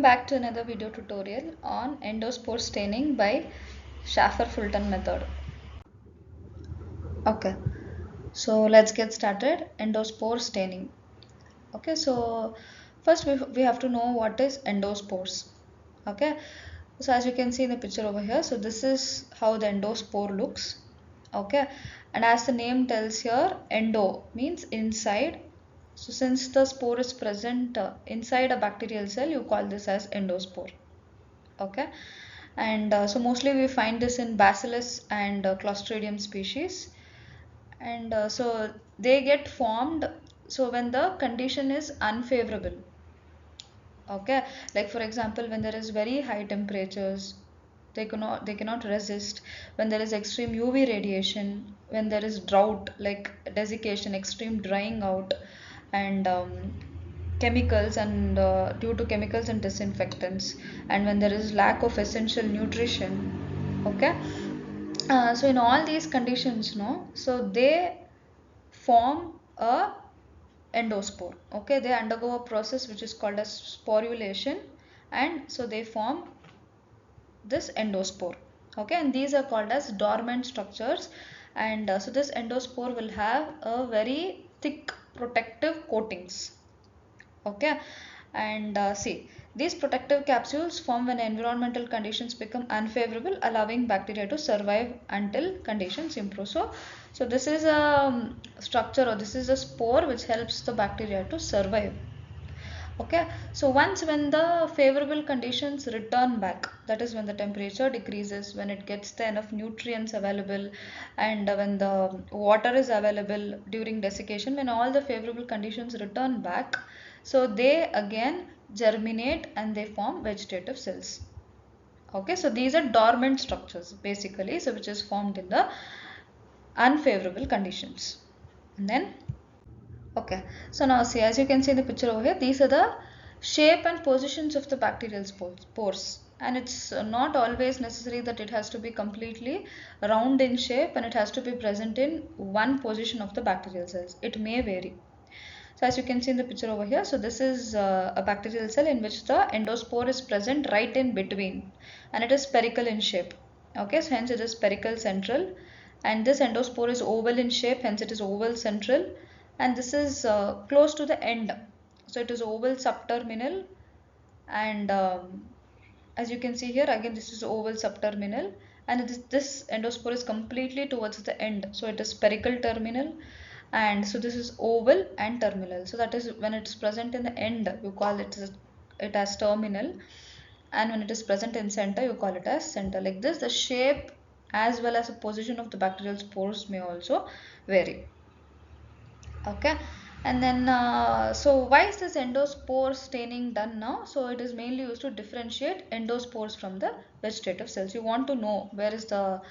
back to another video tutorial on endospore staining by Schaffer-Fulton method. Okay, so let's get started. Endospore staining. Okay, so first we have to know what is endospores. Okay, so as you can see in the picture over here, so this is how the endospore looks. Okay, and as the name tells here, endo means inside. So since the spore is present inside a bacterial cell, you call this as endospore. Okay, and so mostly we find this in bacillus and clostridium species, and so they get formed so when the condition is unfavorable. Okay, like for example, when there is very high temperatures, they cannot resist. When there is extreme UV radiation, when there is drought like desiccation, extreme drying out, and chemicals and due to chemicals and disinfectants, and when there is lack of essential nutrition. Okay, so in all these conditions, no, so they form a endospore. Okay, they undergo a process which is called as sporulation, and so they form this endospore. Okay, and these are called as dormant structures, and so this endospore will have a very thick protective coatings. Okay, and see, these protective capsules form when environmental conditions become unfavorable, allowing bacteria to survive until conditions improve. So this is a structure, or this is a spore which helps the bacteria to survive. Okay, so once when the favorable conditions return back, that is when the temperature decreases, when it gets the enough nutrients available, and when the water is available during desiccation, when all the favorable conditions return back, so they again germinate and they form vegetative cells. Okay, so these are dormant structures basically, so which is formed in the unfavorable conditions. And then okay, so now see, as you can see in the picture over here, these are the shape and positions of the bacterial spores, and it's not always necessary that it has to be completely round in shape and it has to be present in one position of the bacterial cells. It may vary. So as you can see in the picture over here, so this is a bacterial cell in which the endospore is present right in between, and it is spherical in shape. Okay, so hence it is spherical central, and this endospore is oval in shape, hence it is oval central, and this is close to the end, so it is oval subterminal, and as you can see here again this is oval subterminal, and this endospore is completely towards the end, so it is spherical terminal, and so this is oval and terminal. So that is when it's present in the end you call it as terminal, and when it is present in center you call it as center. Like this, the shape as well as the position of the bacterial spores may also vary. Okay, and then so why is this endospore staining done now? So it is mainly used to differentiate endospores from the vegetative cells. You want to know where is the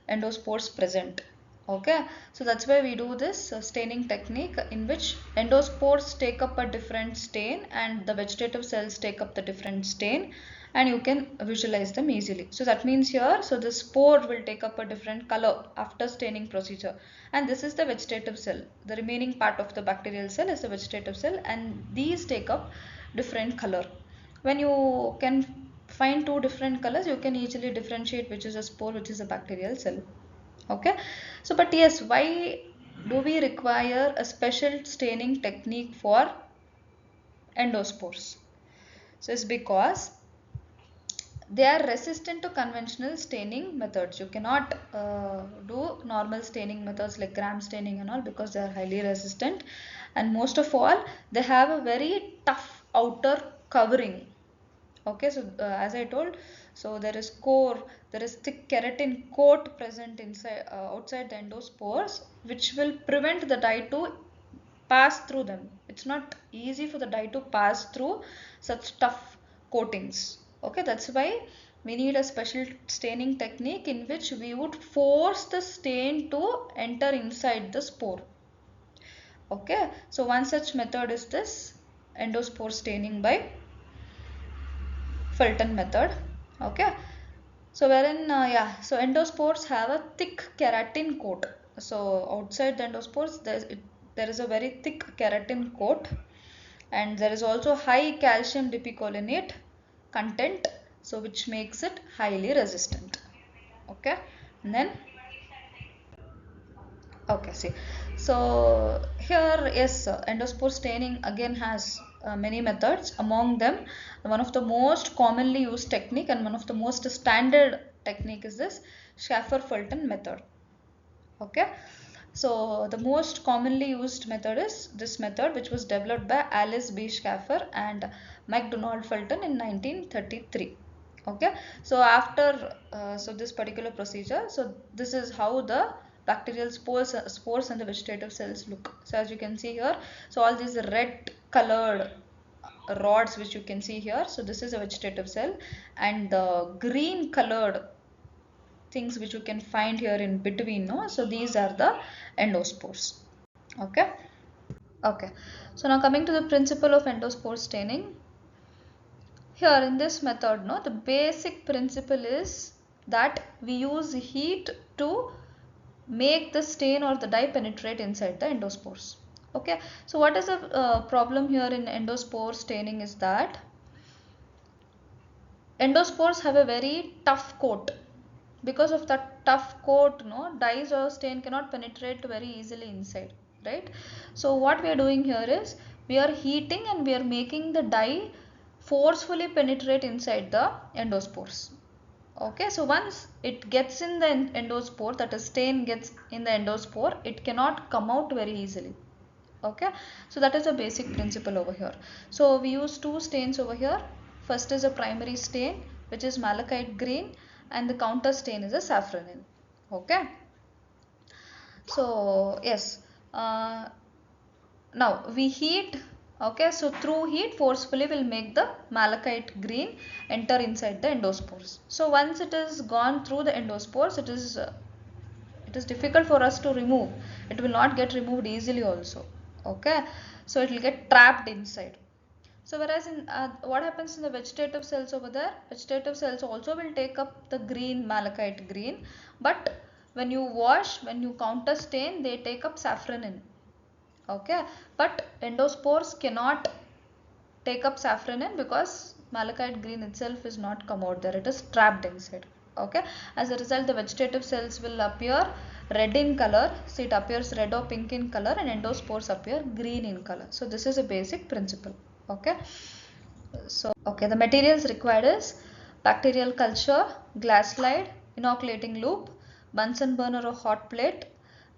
endospores present. Okay, so that's why we do this staining technique in which endospores take up a different stain and the vegetative cells take up the different stain, and you can visualize them easily. So that means here, so the spore will take up a different color after staining procedure, and this is the vegetative cell. The remaining part of the bacterial cell is the vegetative cell, and these take up different color. When you can find two different colors, you can easily differentiate which is a spore, which is a bacterial cell. Okay, so but yes, why do we require a special staining technique for endospores? So it's because they are resistant to conventional staining methods. You cannot do normal staining methods like gram staining and all, because they are highly resistant, and most of all they have a very tough outer covering. Okay, so as I told, so there is core, there is thick keratin coat present inside outside the endospores, which will prevent the dye to pass through them. It's not easy for the dye to pass through such tough coatings. Okay, that's why we need a special staining technique in which we would force the stain to enter inside the spore. Okay, so one such method is this endospore staining by Fulton method. Okay, so wherein so endospores have a thick keratin coat. So outside the endospores there is a very thick keratin coat, and there is also high calcium dipicolinate content, so which makes it highly resistant. Okay, and then okay, see, so here, yes, endospore staining again has many methods. Among them, one of the most commonly used technique and one of the most standard technique is this Schaffer-Fulton method. Okay, so the most commonly used method is this method, which was developed by Alice B. Schaffer and MacDonald Fulton in 1933. Okay, so after so this particular procedure, so this is how the bacterial spores and the vegetative cells look. So as you can see here, so all these red colored rods which you can see here, so this is a vegetative cell, and the green colored things which you can find here in between, no, so these are the endospores. Okay, okay, so now coming to the principle of endospore staining. Here in this method, no, the basic principle is that we use heat to make the stain or the dye penetrate inside the endospores. Okay, so what is the problem here in endospore staining is that endospores have a very tough coat. Because of that tough coat, no, dyes or stain cannot penetrate very easily inside, right? So what we are doing here is we are heating and we are making the dye forcefully penetrate inside the endospores. Okay, so once it gets in the endospore, that is stain gets in the endospore, it cannot come out very easily. Okay, so that is a basic principle over here. So we use two stains over here. First is a primary stain, which is malachite green, and the counter stain is a saffronin. Okay, so yes, now we heat. Okay, so through heat forcefully will make the malachite green enter inside the endospores. So once it is gone through the endospores, it is difficult for us to remove. It will not get removed easily also. Okay, so it will get trapped inside. So whereas in what happens in the vegetative cells over there, vegetative cells also will take up the green malachite green, but when you wash, when you counter stain, they take up saffronin. Okay, but endospores cannot take up saffronin because malachite green itself is not come out there, it is trapped inside. Okay, as a result the vegetative cells will appear red in color, so it appears red or pink in color, and endospores appear green in color. So this is a basic principle. Okay, so okay, the materials required is bacterial culture, glass slide, inoculating loop, Bunsen burner or hot plate,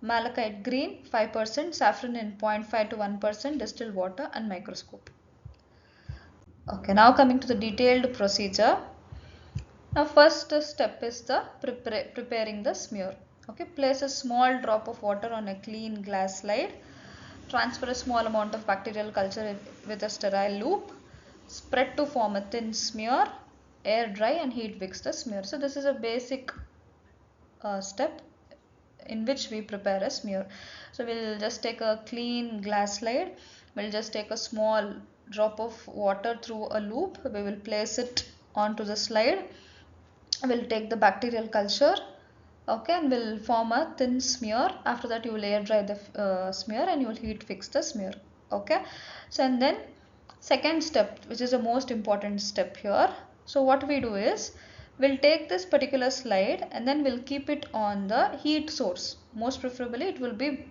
malachite green 5%, saffronin 0.5 to 1%, distilled water, and microscope. Okay, now coming to the detailed procedure. Now first step is the preparing the smear. Okay, place a small drop of water on a clean glass slide. Transfer a small amount of bacterial culture with a sterile loop. Spread to form a thin smear. Air dry and heat fix the smear. So this is a basic step in which we prepare a smear. So we'll just take a clean glass slide. We'll just take a small drop of water through a loop. We will place it onto the slide. We'll take the bacterial culture, okay, and we'll form a thin smear. After that you will air dry the smear and you will heat fix the smear. Okay, so and then second step, which is the most important step here. So what we do is we'll take this particular slide and then we'll keep it on the heat source. Most preferably it will be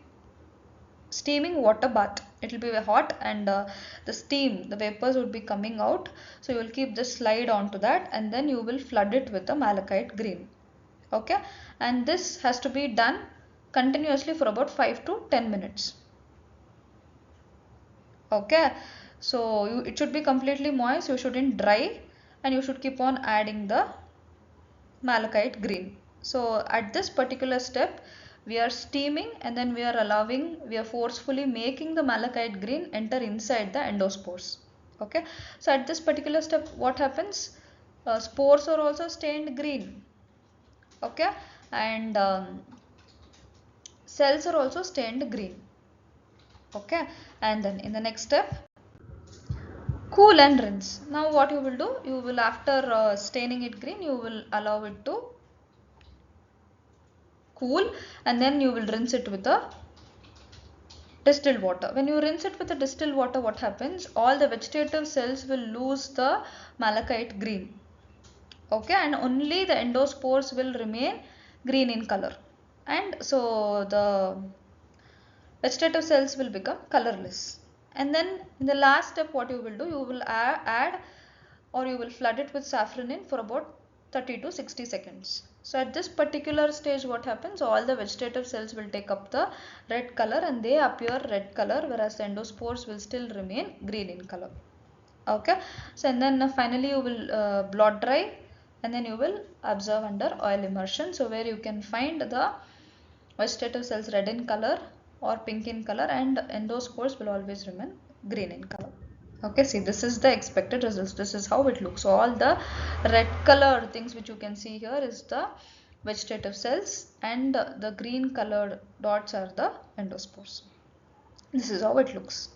steaming water bath. It will be hot and the steam, the vapors would be coming out. So you will keep the slide onto that and then you will flood it with the malachite green. Okay, and this has to be done continuously for about 5 to 10 minutes. Okay, so it should be completely moist, you shouldn't dry, and you should keep on adding the malachite green. So at this particular step we are steaming and then we are forcefully making the malachite green enter inside the endospores. Okay, so at this particular step what happens, spores are also stained green. Okay, and cells are also stained green. Okay, and then in the next step, cool and rinse. Now what you will do, you will after staining it green, you will allow it to cool and then you will rinse it with a distilled water. When you rinse it with the distilled water, what happens? All the vegetative cells will lose the malachite green. Okay, and only the endospores will remain green in color, and so the vegetative cells will become colorless. And then in the last step, what you will do, you will add or you will flood it with safranin for about 30 to 60 seconds. So at this particular stage, what happens? All the vegetative cells will take up the red color and they appear red color, whereas the endospores will still remain green in color. Okay, so and then finally you will blot dry, and then you will observe under oil immersion, so where you can find the vegetative cells red in color or pink in color, and endospores will always remain green in color. Okay, see, this is the expected results. This is how it looks. So all the red color things which you can see here is the vegetative cells, and the green colored dots are the endospores. This is how it looks.